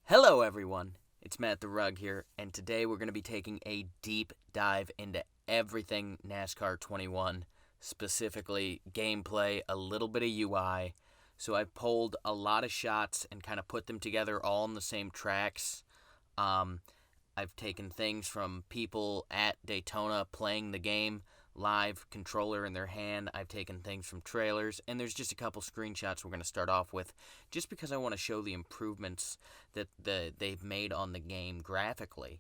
Hello, everyone. It's Matt the Rug here, and today we're going to be taking a deep dive into everything NASCAR 21, specifically gameplay, a little bit of UI. So I've pulled a lot of shots and kind of put them together all on the same tracks. Um, I've taken things from people at Daytona playing the game live, controller in their hand. I've taken things from trailers, and there's just a couple screenshots we're going to start off with, just because I want to show the improvements that they've made on the game graphically,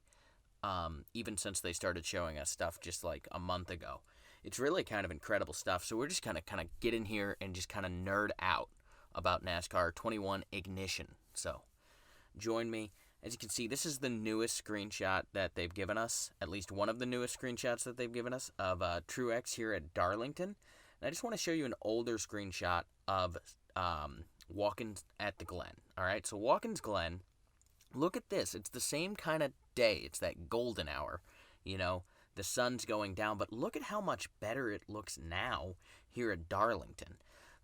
even since they started showing us stuff just like a month ago. It's really kind of incredible stuff. So we're just kind of get in here and just kind of nerd out about NASCAR 21 Ignition. So join me. As you can see, this is the newest screenshot that they've given us, at least one of the newest screenshots that they've given us of Truex here at Darlington. And I just want to show you an older screenshot of Watkins at the Glen. All right, so Watkins Glen, look at this. It's the same kind of day. It's that golden hour, the sun's going down, but look at how much better it looks now here at Darlington.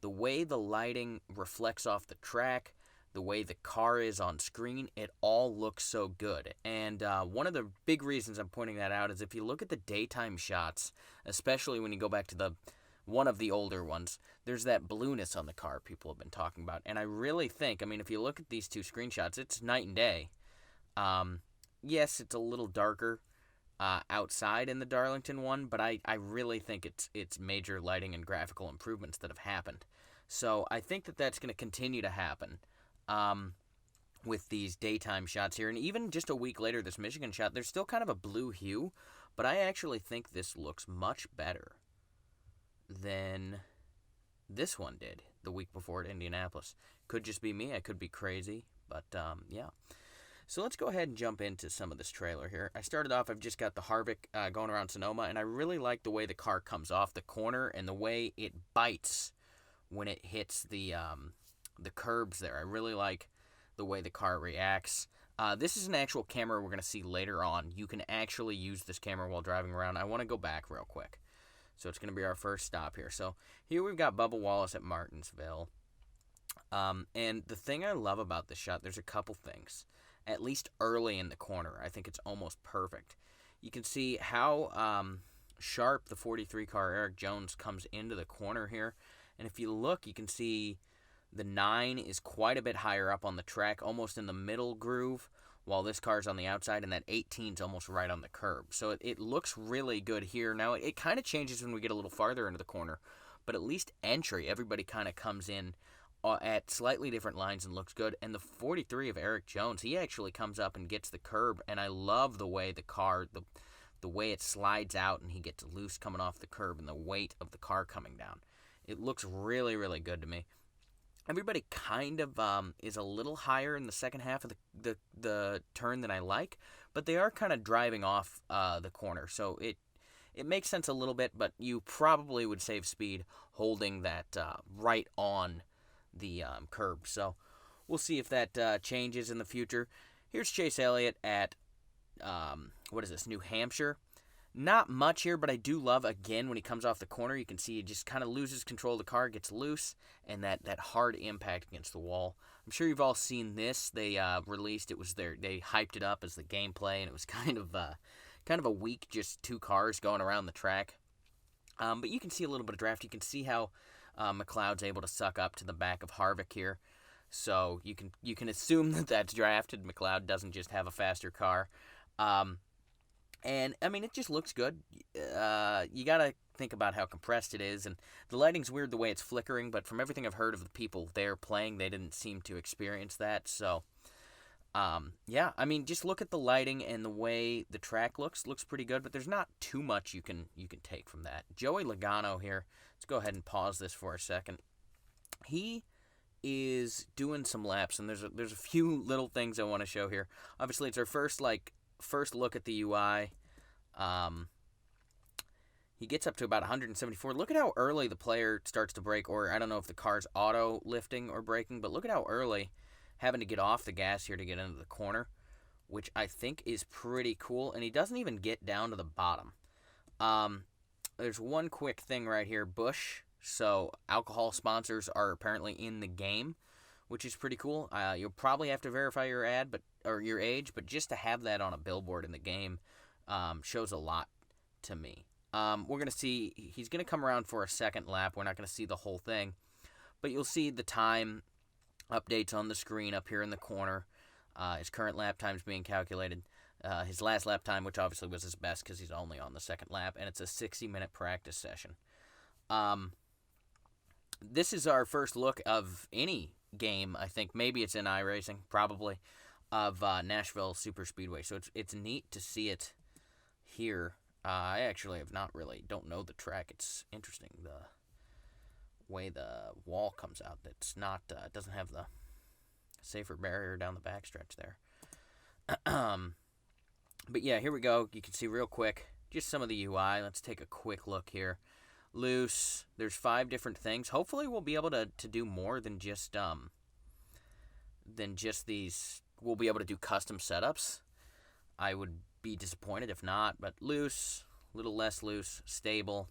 The way the lighting reflects off the track, the way the car is on screen, it all looks so good. And one of the big reasons I'm pointing that out is if you look at the daytime shots, especially when you go back to one of the older ones, there's that blueness on the car people have been talking about. And I really think, if you look at these two screenshots, it's night and day. Yes, it's a little darker outside in the Darlington one, but I really think it's major lighting and graphical improvements that have happened. So I think that's going to continue to happen. With these daytime shots here, and even just a week later, this Michigan shot, there's still kind of a blue hue, but I actually think this looks much better than this one did the week before at Indianapolis. Could just be me, I could be crazy, but yeah. So let's go ahead and jump into some of this trailer here. I started off, I've just got the Harvick going around Sonoma, and I really like the way the car comes off the corner and the way it bites when it hits the curbs there. I really like the way the car reacts. This is an actual camera we're going to see later on. You can actually use this camera while driving around. I want to go back real quick. So it's going to be our first stop here. So here we've got Bubba Wallace at Martinsville. And the thing I love about this shot, there's a couple things. At least early in the corner, I think it's almost perfect. You can see how sharp the 43 car Eric Jones comes into the corner here. And if you look, you can see the 9 is quite a bit higher up on the track, almost in the middle groove, while this car's on the outside, and that 18's almost right on the curb. So it looks really good here. Now, it kind of changes when we get a little farther into the corner, but at least entry, everybody kind of comes in at slightly different lines and looks good. And the 43 of Eric Jones, he actually comes up and gets the curb, and I love the way the car, the way it slides out and he gets loose coming off the curb and the weight of the car coming down. It looks really, really good to me. Everybody kind of is a little higher in the second half of the turn than I like, but they are kind of driving off the corner. So it makes sense a little bit, but you probably would save speed holding that right on the curb. So we'll see if that changes in the future. Here's Chase Elliott at, New Hampshire. Not much here, but I do love, again, when he comes off the corner, you can see he just kind of loses control of the car, gets loose, and that hard impact against the wall. I'm sure you've all seen this. They released, they hyped it up as the gameplay, and it was kind of a weak, just two cars going around the track. But you can see a little bit of draft. You can see how McLeod's able to suck up to the back of Harvick here. So you can assume that that's drafted. McLeod doesn't just have a faster car. And, it just looks good. You got to think about how compressed it is. And the lighting's weird the way it's flickering, but from everything I've heard of the people there playing, they didn't seem to experience that. So, just look at the lighting and the way the track looks pretty good, but there's not too much you can take from that. Joey Logano here. Let's go ahead and pause this for a second. He is doing some laps, and there's a few little things I want to show here. Obviously, it's our first look at the UI. He gets up to about 174. Look at how early the player starts to brake, or I don't know if the car's auto lifting or braking, but look at how early having to get off the gas here to get into the corner, which I think is pretty cool. And he doesn't even get down to the bottom. There's one quick thing right here. Busch, so alcohol sponsors are apparently in the game, which is pretty cool. You'll probably have to verify your your age, but just to have that on a billboard in the game shows a lot to me. We're gonna see he's gonna come around for a second lap. We're not gonna see the whole thing, but you'll see the time updates on the screen up here in the corner. His current lap time is being calculated. His last lap time, which obviously was his best because he's only on the second lap, and it's a 60-minute practice session. This is our first look of any game, I think. Maybe it's in iRacing, probably, of Nashville Super Speedway. So it's neat to see it here. I actually don't know the track. It's interesting, the way the wall comes out. It's not, it doesn't have the safer barrier down the backstretch there. But yeah, here we go. You can see real quick just some of the UI. Let's take a quick look here. Loose. There's 5 different things. Hopefully we'll be able to do more than just these. We'll be able to do custom setups. I would be disappointed if not, but loose, a little less loose, stable,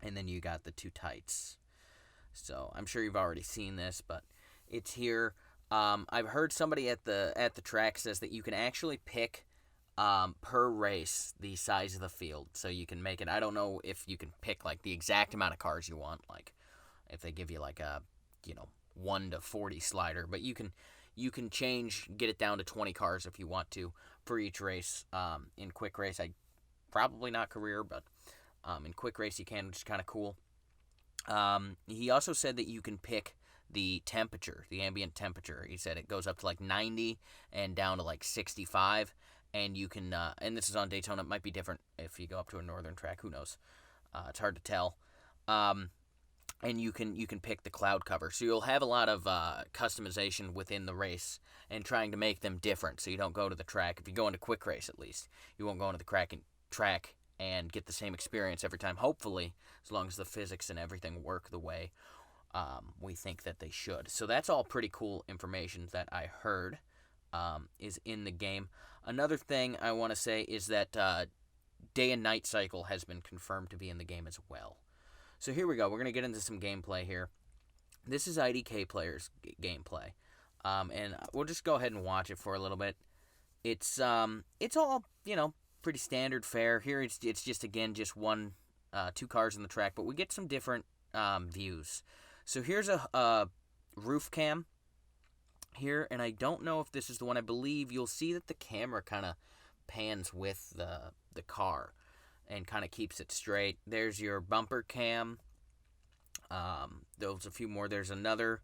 and then you got the 2 tights. So I'm sure you've already seen this, but it's here. I've heard somebody at the track says that you can actually pick per race the size of the field, so you can make it. I don't know if you can pick like the exact amount of cars you want, like if they give you like a 1 to 40 slider, but you can get it down to 20 cars if you want to for each race. In quick race, probably not career, but in quick race you can, which is kind of cool. He also said that you can pick the temperature, the ambient temperature. He said it goes up to like 90 and down to like 65. And you can, and this is on Daytona. It might be different if you go up to a northern track. Who knows? It's hard to tell. And you can pick the cloud cover. So you'll have a lot of customization within the race and trying to make them different. So you don't go to the track. If you go into quick race, at least you won't go into the track and get the same experience every time. Hopefully, as long as the physics and everything work the way we think that they should. So that's all pretty cool information that I heard is in the game. Another thing I want to say is that day and night cycle has been confirmed to be in the game as well. So here we go. We're going to get into some gameplay here. This is IDK players' gameplay. And we'll just go ahead and watch it for a little bit. It's all, pretty standard fare. Here it's just, again, just 2 cars in the track, but we get some different views. So here's a roof cam here, and I don't know if this is the one. I believe you'll see that the camera kind of pans with the car and kind of keeps it straight. There's your bumper cam. There's a few more. There's another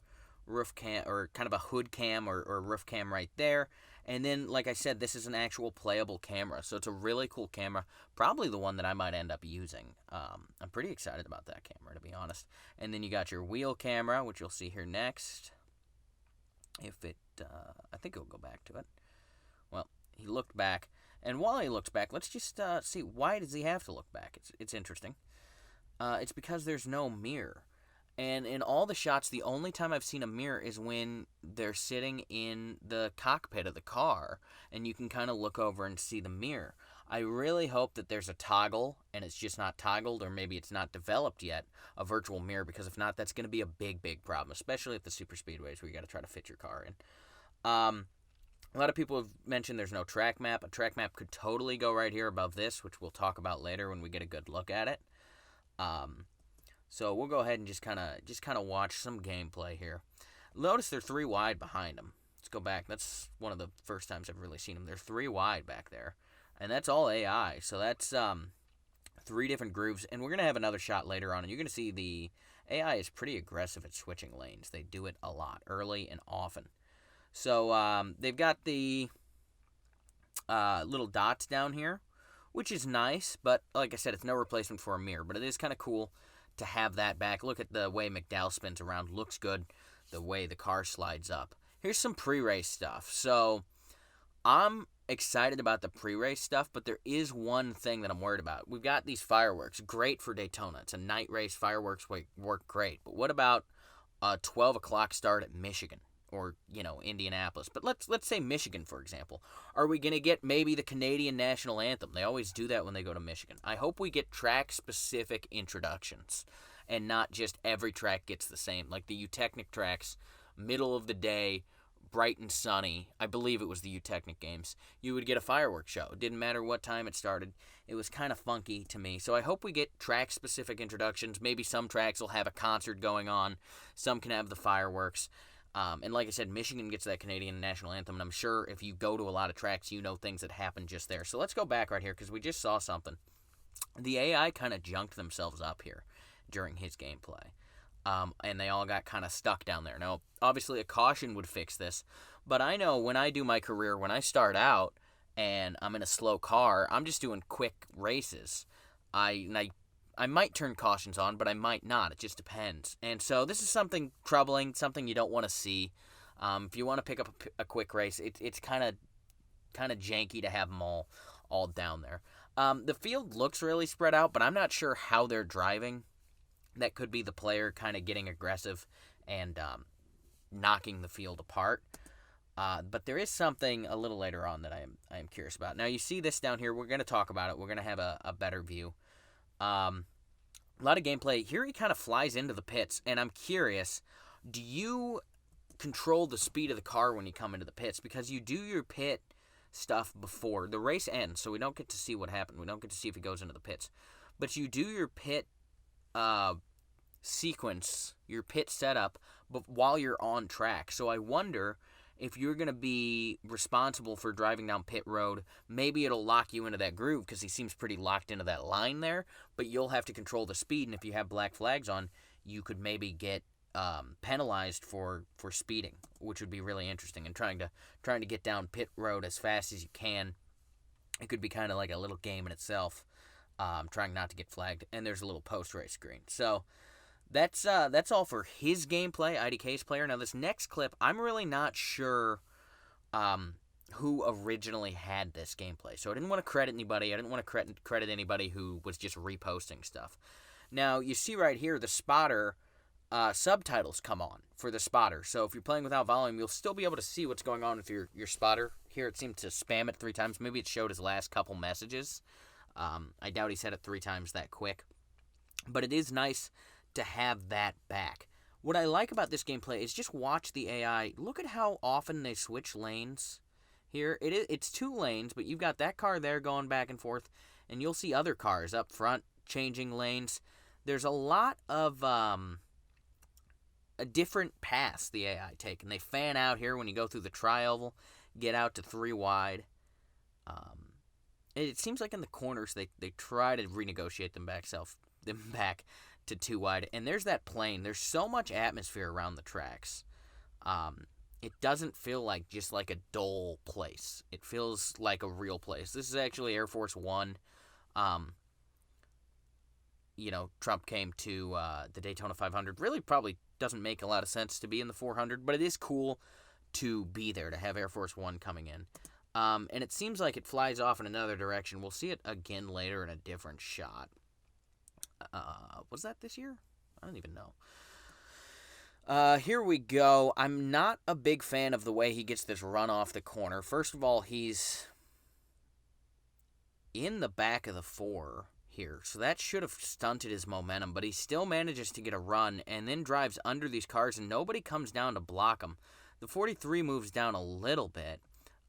roof cam, or kind of a hood cam or roof cam right there. And then, like I said, this is an actual playable camera, so it's a really cool camera. Probably the one that I might end up using. I'm pretty excited about that camera, to be honest. And then you got your wheel camera, which you'll see here next. If it, I think it'll go back to it. Well, he looked back. And while he looks back, let's just see, why does he have to look back? It's interesting. It's because there's no mirror. And in all the shots, the only time I've seen a mirror is when they're sitting in the cockpit of the car, and you can kind of look over and see the mirror. I really hope that there's a toggle, and it's just not toggled, or maybe it's not developed yet, a virtual mirror, because if not, that's going to be a big, big problem, especially at the super speedways where you got to try to fit your car in. A lot of people have mentioned there's no track map. A track map could totally go right here above this, which we'll talk about later when we get a good look at it. So we'll go ahead and just kind of watch some gameplay here. Notice they're 3 wide behind them. Let's go back. That's one of the first times I've really seen them. They're 3 wide back there, and that's all AI. So that's 3 different grooves, and we're gonna have another shot later on, and you're gonna see the AI is pretty aggressive at switching lanes. They do it a lot, early and often. So they've got the little dots down here, which is nice, but like I said, it's no replacement for a mirror, but it is kind of cool to have that back. Look at the way McDowell spins around. Looks good. The way the car slides up. Here's some pre-race stuff. So I'm excited about the pre-race stuff, but there is one thing that I'm worried about. We've got these fireworks. Great for Daytona. It's a night race. Fireworks work great. But what about a 12 o'clock start at Michigan? Or, Indianapolis. But let's say Michigan, for example. Are we going to get maybe the Canadian national anthem? They always do that when they go to Michigan. I hope we get track-specific introductions and not just every track gets the same. Like the Utechnic tracks middle of the day, bright and sunny. I believe it was the Utechnic games. You would get a fireworks show. It didn't matter what time it started. It was kind of funky to me. So I hope we get track-specific introductions. Maybe some tracks will have a concert going on. Some can have the fireworks. And like I said, Michigan gets that Canadian national anthem, and I'm sure if you go to a lot of tracks, you know things that happen just there. So let's go back right here because we just saw something. The AI kind of junked themselves up here during his gameplay. And they all got kind of stuck down there. Now, obviously, a caution would fix this, but I know when I do my career, when I start out and I'm in a slow car, I'm just doing quick races. I might turn cautions on, but I might not. It just depends. And so this is something troubling, something you don't want to see. If you want to pick up a quick race, it's kind of janky to have them all down there. The field looks really spread out, but I'm not sure how they're driving. That could be the player kind of getting aggressive and knocking the field apart. But there is something a little later on that I am curious about. Now, you see this down here. We're going to talk about it. We're going to have a better view. A lot of gameplay. Here he kind of flies into the pits, and I'm curious, do you control the speed of the car when you come into the pits? Because you do your pit stuff before the race ends, so we don't get to see what happened. We don't get to see if he goes into the pits. But you do your pit sequence, your pit setup, but while you're on track. So I wonder if you're going to be responsible for driving down pit road. Maybe it'll lock you into that groove because he seems pretty locked into that line there, but you'll have to control the speed, and if you have black flags on, you could maybe get penalized for speeding, which would be really interesting, and trying to get down pit road as fast as you can. It could be kind of like a little game in itself. Trying not to get flagged, and there's a little post-race screen. So that's all for his gameplay, IDK's player. Now this next clip, I'm really not sure who originally had this gameplay. So I didn't want to credit anybody. I didn't want to credit anybody who was just reposting stuff. Now you see right here the spotter subtitles come on for the spotter. So if you're playing without volume, you'll still be able to see what's going on with your spotter. Here it seemed to spam it 3 times. Maybe it showed his last couple messages. I doubt he said it 3 times that quick. But it is nice to have that back. What I like about this gameplay is just watch the AI. Look at how often they switch lanes here. It's 2 lanes, but you've got that car there going back and forth, and you'll see other cars up front changing lanes. There's a lot of a different paths the AI take, and they fan out here when you go through the tri-oval, get out to 3 wide. It seems like in the corners they try to renegotiate them back to 2 wide. And there's that plane. There's so much atmosphere around the tracks. It doesn't feel like just like a dull place. It feels like a real place. This is actually Air Force One. Trump came to the Daytona 500. Really probably doesn't make a lot of sense to be in the 400, but it is cool to be there, to have Air Force One coming in. And it seems like it flies off in another direction. We'll see it again later in a different shot. Was that this year? I don't even know. Here we go. I'm not a big fan of the way he gets this run off the corner. First of all, he's in the back of the 4 here, so that should have stunted his momentum, but he still manages to get a run and then drives under these cars, and nobody comes down to block him. The 43 moves down a little bit.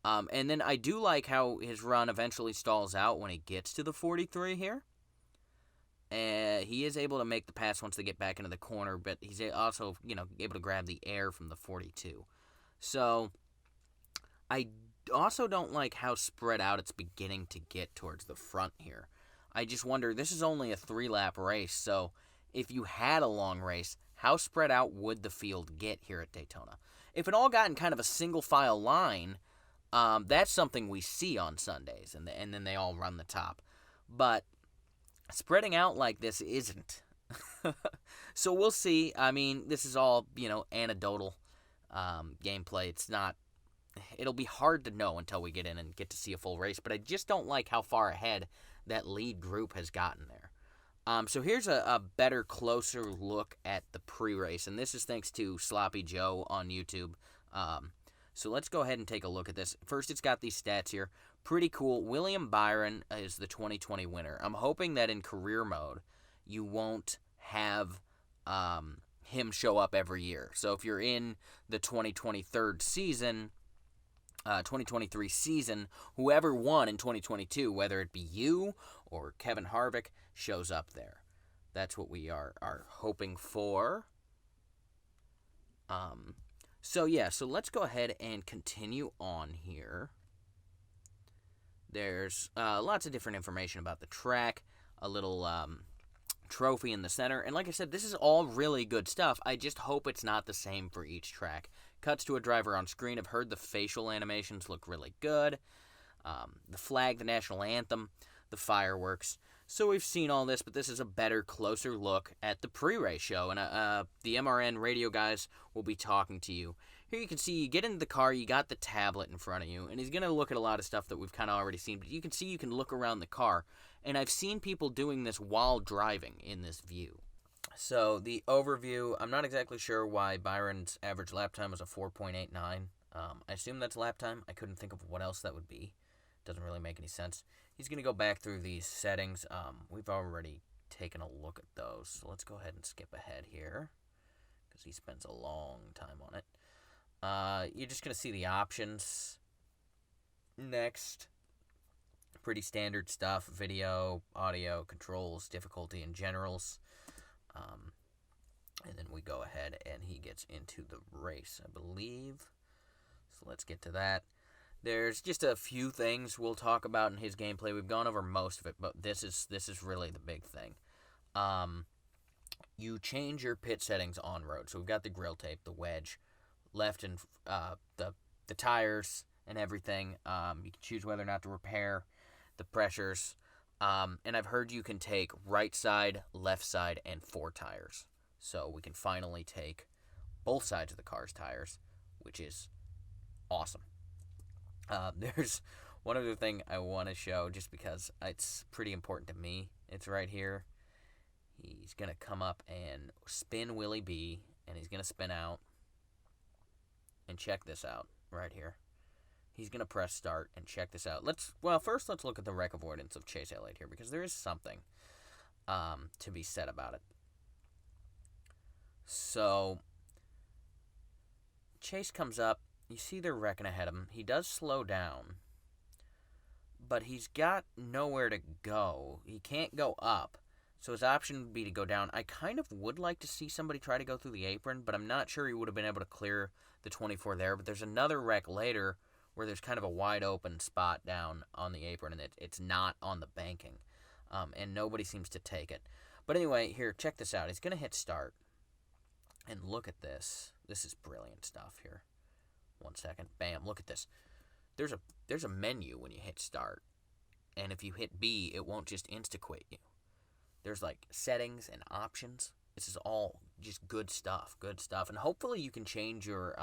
And then I do like how his run eventually stalls out when he gets to the 43 here. He is able to make the pass once they get back into the corner, but he's also, able to grab the air from the 42. So I also don't like how spread out it's beginning to get towards the front here. I just wonder, this is only a 3-lap race, so if you had a long race, how spread out would the field get here at Daytona? If it all got in kind of a single file line, that's something we see on Sundays, and then they all run the top. But spreading out like this isn't. So we'll see. I mean, this is all, anecdotal gameplay. It'll be hard to know until we get in and get to see a full race, but I just don't like how far ahead that lead group has gotten there. So here's a better, closer look at the pre-race, and this is thanks to Sloppy Joe on YouTube. So let's go ahead and take a look at this. First, it's got these stats here. Pretty cool. William Byron is the 2020 winner. I'm hoping that in career mode, you won't have him show up every year. So if you're in the 2023 season, whoever won in 2022, whether it be you or Kevin Harvick, shows up there. That's what we are hoping for. So let's go ahead and continue on here. There's lots of different information about the track, a little trophy in the center, and like I said, this is all really good stuff. I just hope it's not the same for each track. Cuts to a driver on screen. I've heard the facial animations look really good. The flag, the national anthem, the fireworks. So we've seen all this, but this is a better, closer look at the pre-race show, and the MRN radio guys will be talking to you. Here you can see you get into the car, you got the tablet in front of you, and he's going to look at a lot of stuff that we've kind of already seen, but you can see you can look around the car, and I've seen people doing this while driving in this view. So the overview, I'm not exactly sure why Byron's average lap time was a 4.89. I assume that's lap time. I couldn't think of what else that would be. Doesn't really make any sense. He's going to go back through these settings. We've already taken a look at those, so let's go ahead and skip ahead here because he spends a long time on it. You're just going to see the options next. Pretty standard stuff: video, audio, controls, difficulty, and generals. And then we go ahead and he gets into the race, I believe. So let's get to that. There's just a few things we'll talk about in his gameplay. We've gone over most of it, but this is really the big thing. You change your pit settings on road. So we've got the grill tape, the wedge, left and the tires and everything. You can choose whether or not to repair the pressures. And I've heard you can take right side, left side, and 4 tires. So we can finally take both sides of the car's tires, which is awesome. There's one other thing I want to show just because it's pretty important to me. It's right here. He's going to come up and spin Willie B, and he's going to spin out. And check this out right here. He's going to press start and check this out. First let's look at the wreck avoidance of Chase Elliott here because there is something to be said about it. So Chase comes up. You see they're wrecking ahead of him. He does slow down, but he's got nowhere to go. He can't go up, so his option would be to go down. I kind of would like to see somebody try to go through the apron, but I'm not sure he would have been able to clear the 24 there. But there's another wreck later where there's kind of a wide open spot down on the apron, and it's not on the banking, and nobody seems to take it. But anyway, here, check this out. He's going to hit start, and look at this. This is brilliant stuff here. 1 second. Bam. Look at this. There's a menu when you hit start. And if you hit B, it won't just insta-quit you. There's like settings and options. This is all just good stuff. Good stuff. And hopefully you can change your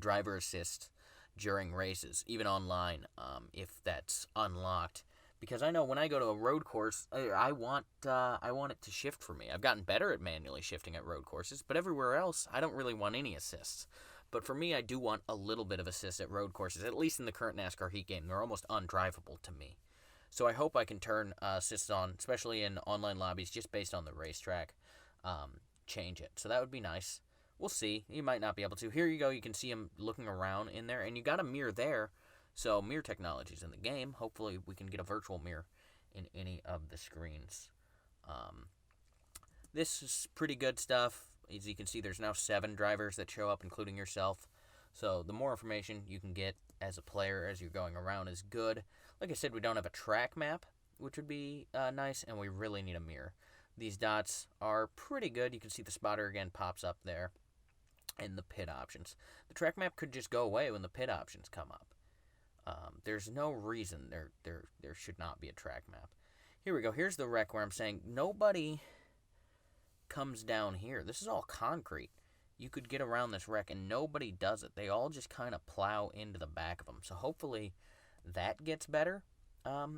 driver assist during races, even online, if that's unlocked. Because I know when I go to a road course, I want it to shift for me. I've gotten better at manually shifting at road courses, but everywhere else, I don't really want any assists. But for me, I do want a little bit of assist at road courses, at least in the current NASCAR Heat game. They're almost undrivable to me. So I hope I can turn assists on, especially in online lobbies, just based on the racetrack. Change it. So that would be nice. We'll see. You might not be able to. Here you go. You can see him looking around in there, and you got a mirror there. So mirror technology is in the game. Hopefully we can get a virtual mirror in any of the screens. This is pretty good stuff. As you can see, there's now 7 drivers that show up, including yourself. So the more information you can get as a player as you're going around is good. Like I said, we don't have a track map, which would be nice, and we really need a mirror. These dots are pretty good. You can see the spotter again pops up there, and the pit options. The track map could just go away when the pit options come up. There's no reason there should not be a track map. Here we go. Here's the wreck where I'm saying nobody comes down here. This is all concrete. You could get around this wreck, and nobody does it. They all just kind of plow into the back of them. So hopefully that gets better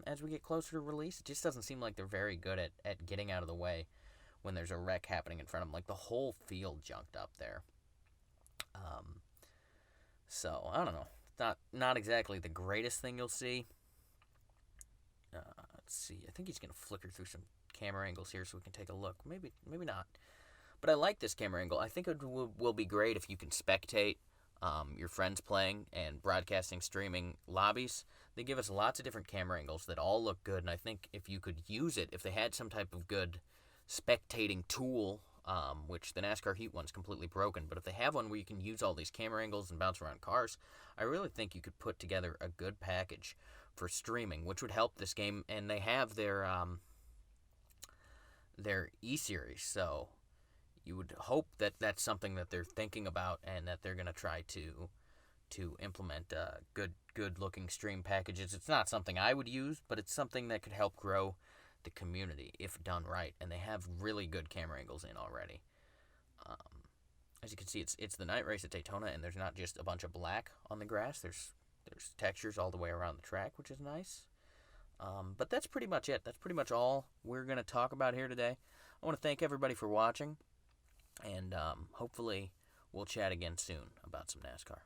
as we get closer to release. It just doesn't seem like they're very good at getting out of the way when there's a wreck happening in front of them. Like the whole field junked up there. So I don't know. Not exactly the greatest thing you'll see. Let's see. I think he's going to flicker through some camera angles here so we can take a look. Maybe not. But I like this camera angle. I think it will be great if you can spectate your friends playing and broadcasting, streaming lobbies. They give us lots of different camera angles that all look good, and I think if you could use it, if they had some type of good spectating tool, which the NASCAR Heat one's completely broken, but if they have one where you can use all these camera angles and bounce around cars, I really think you could put together a good package for streaming, which would help this game. And they have their E-Series, so you would hope that that's something that they're thinking about and that they're going to try to implement good looking stream packages. It's not something I would use, but it's something that could help grow the community if done right, and they have really good camera angles in already. Um, as you can see, it's the night race at Daytona, and there's not just a bunch of black on the grass. There's textures all the way around the track, which is nice. But that's pretty much it. That's pretty much all we're going to talk about here today. I want to thank everybody for watching, and hopefully we'll chat again soon about some NASCAR.